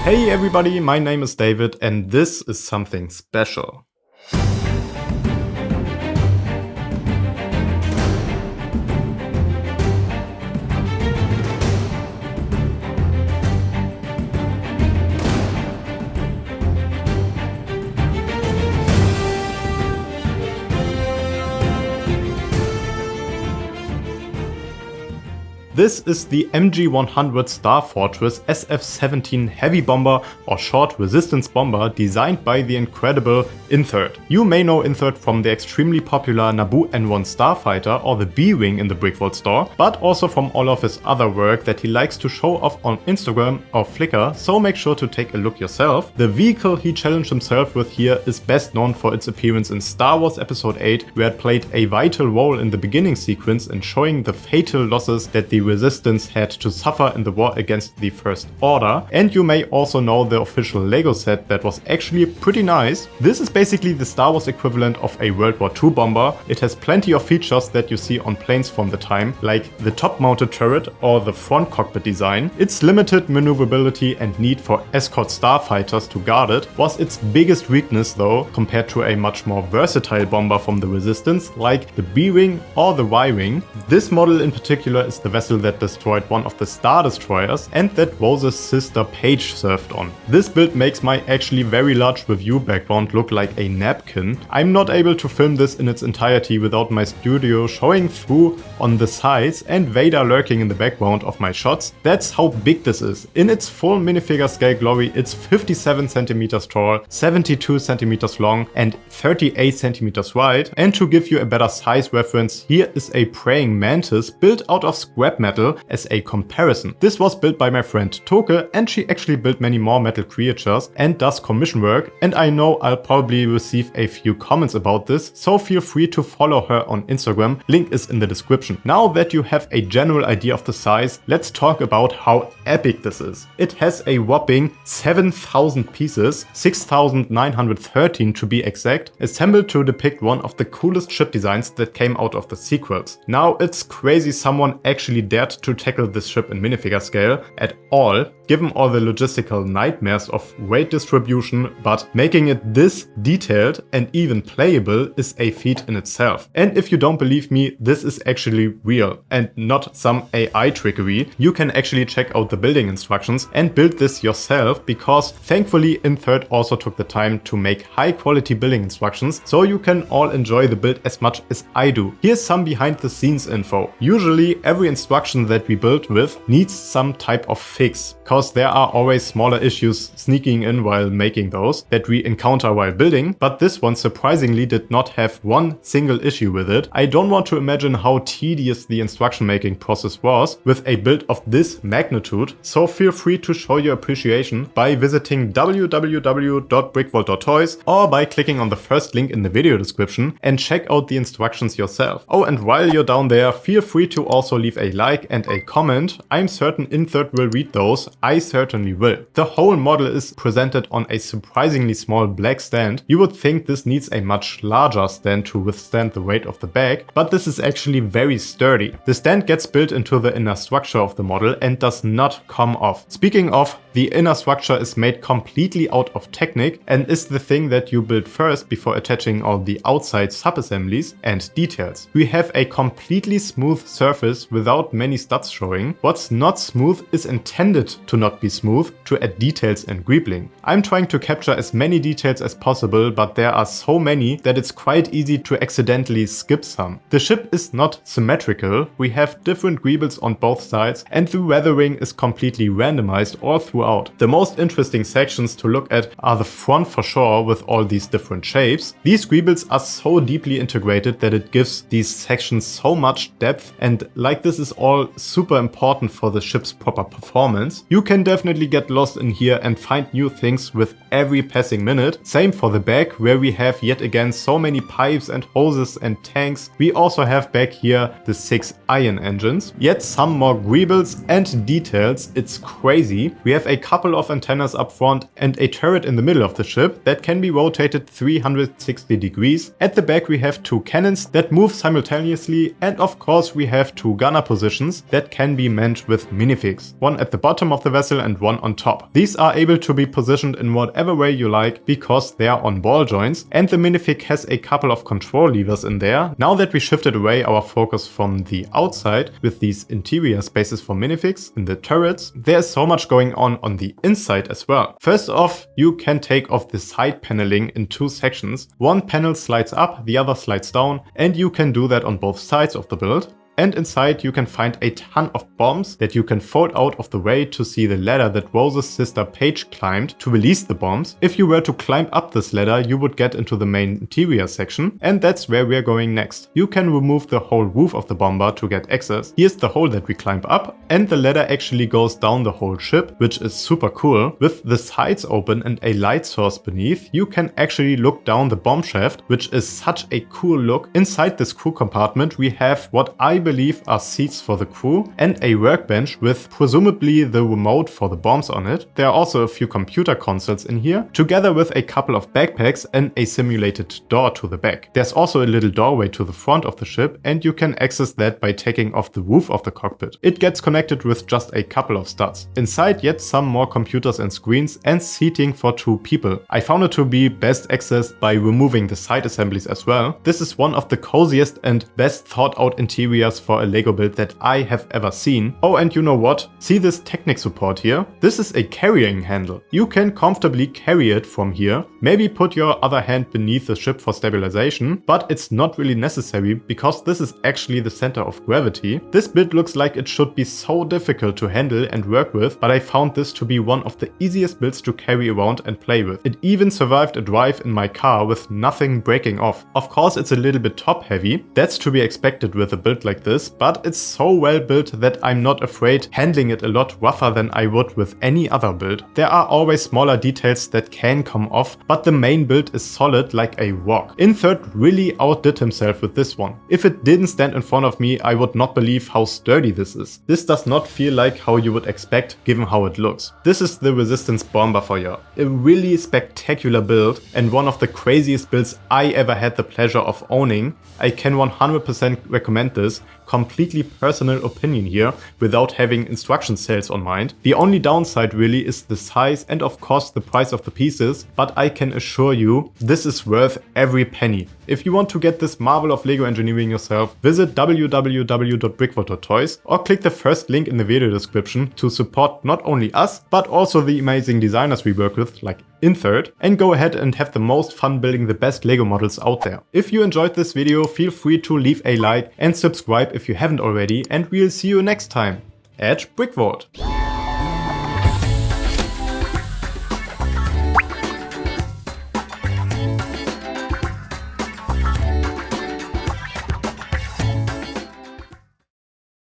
Hey everybody, my name is David and this is something special. This is the MG-100 StarFortress SF-17 heavy bomber or short resistance bomber designed by the incredible Insert. You may know Insert from the extremely popular Naboo N1 starfighter or the B-Wing in the BrickVault store, but also from all of his other work that he likes to show off on Instagram or Flickr, so make sure to take a look yourself. The vehicle he challenged himself with here is best known for its appearance in Star Wars Episode 8, where it played a vital role in the beginning sequence in showing the fatal losses that the Resistance had to suffer in the war against the First Order. And you may also know the official Lego set that was actually pretty nice. This is basically the Star Wars equivalent of a World War II bomber. It has plenty of features that you see on planes from the time, like the top-mounted turret or the front cockpit design. Its limited maneuverability and need for escort starfighters to guard it was its biggest weakness though, compared to a much more versatile bomber from the Resistance, like the B-Wing or the Y-Wing. This model in particular is the vessel that destroyed one of the Star Destroyers and that Rose's sister Paige served on. This build makes my actually very large review background look like a napkin. I'm not able to film this in its entirety without my studio showing through on the sides and Vader lurking in the background of my shots. That's how big this is. In its full minifigure scale glory, it's 57 centimeters tall, 72 centimeters long and 38 centimeters wide. And to give you a better size reference, here is a praying mantis built out of scrap metal as a comparison. This was built by my friend Toke and she actually built many more metal creatures and does commission work, and I know I'll probably receive a few comments about this, so feel free to follow her on Instagram, link is in the description. Now that you have a general idea of the size, let's talk about how epic this is. It has a whopping 7,000 pieces, 6,913 to be exact, assembled to depict one of the coolest ship designs that came out of the sequels. Now it's crazy someone actually dared to tackle this ship in minifigure scale at all, given all the logistical nightmares of weight distribution, but making it this detailed and even playable is a feat in itself. And if you don't believe me, this is actually real and not some AI trickery. You can actually check out the building instructions and build this yourself, because thankfully Insert also took the time to make high quality building instructions, so you can all enjoy the build as much as I do. Here's some behind the scenes info. Usually every instruction that we build with needs some type of fix, cause there are always smaller issues sneaking in while making those that we encounter while building, but this one surprisingly did not have one single issue with it. I don't want to imagine how tedious the instruction making process was with a build of this magnitude, so feel free to show your appreciation by visiting www.brickvault.toys or by clicking on the first link in the video description and check out the instructions yourself. Oh, and while you're down there, feel free to also leave a like and a comment. I'm certain Insert will read those. I certainly will. The whole model is presented on a surprisingly small black stand. You would think this needs a much larger stand to withstand the weight of the bag, but this is actually very sturdy. The stand gets built into the inner structure of the model and does not come off. Speaking of, the inner structure is made completely out of Technic and is the thing that you build first before attaching all the outside sub-assemblies and details. We have a completely smooth surface without many studs showing. What's not smooth is intended to not be smooth to add details and greebling. I'm trying to capture as many details as possible, but there are so many that it's quite easy to accidentally skip some. The ship is not symmetrical, we have different greebles on both sides and the weathering is completely randomized all throughout. The most interesting sections to look at are the front for sure, with all these different shapes. These greebles are so deeply integrated that it gives these sections so much depth, and like this is all super important for the ship's proper performance. You can definitely get lost in here and find new things with every passing minute. Same for the back, where we have yet again so many pipes and hoses and tanks. We also have back here the 6 ion engines, yet some more greebles and details. It's crazy. We have a couple of antennas up front and a turret in the middle of the ship that can be rotated 360 degrees. At the back we have 2 cannons that move simultaneously, and of course we have 2 gunner positions positions that can be manned with minifigs, one at the bottom of the vessel and one on top. These are able to be positioned in whatever way you like because they are on ball joints, and the minifig has a couple of control levers in there. Now that we shifted away our focus from the outside with these interior spaces for minifigs in the turrets, there's so much going on the inside as well. First off, you can take off the side paneling in two sections. One panel slides up, the other slides down, and you can do that on both sides of the build. And inside you can find a ton of bombs that you can fold out of the way to see the ladder that Rose's sister Paige climbed to release the bombs. If you were to climb up this ladder, you would get into the main interior section, and that's where we're going next. You can remove the whole roof of the bomber to get access. Here's the hole that we climb up, and the ladder actually goes down the whole ship, which is super cool. With the sides open and a light source beneath, you can actually look down the bomb shaft, which is such a cool look. Inside this crew compartment we have what I believe are seats for the crew and a workbench with presumably the remote for the bombs on it. There are also a few computer consoles in here, together with a couple of backpacks and a simulated door to the back. There's also a little doorway to the front of the ship, and you can access that by taking off the roof of the cockpit. It gets connected with just a couple of studs. Inside yet some more computers and screens and seating for 2 people. I found it to be best accessed by removing the side assemblies as well. This is one of the coziest and best thought out interiors for a Lego build that I have ever seen. Oh, and you know what? See this Technic support here? This is a carrying handle. You can comfortably carry it from here. Maybe put your other hand beneath the ship for stabilization, but it's not really necessary because this is actually the center of gravity. This build looks like it should be so difficult to handle and work with, but I found this to be one of the easiest builds to carry around and play with. It even survived a drive in my car with nothing breaking off. Of course, it's a little bit top heavy. That's to be expected with a build like this, but it's so well built that I'm not afraid handling it a lot rougher than I would with any other build. There are always smaller details that can come off, but the main build is solid like a rock. Insert really outdid himself with this one. If it didn't stand in front of me, I would not believe how sturdy this is. This does not feel like how you would expect given how it looks. This is the Resistance Bomber for you. A really spectacular build and one of the craziest builds I ever had the pleasure of owning. I can 100% recommend this. Completely personal opinion here without having instruction sales on mind. The only downside really is the size and of course the price of the pieces, but I can assure you this is worth every penny. If you want to get this marvel of Lego engineering yourself, visit www.brickvault.toys or click the first link in the video description to support not only us, but also the amazing designers we work with like Insert, and go ahead and have the most fun building the best Lego models out there. If you enjoyed this video, feel free to leave a like and subscribe if you haven't already, and we'll see you next time at BrickVault.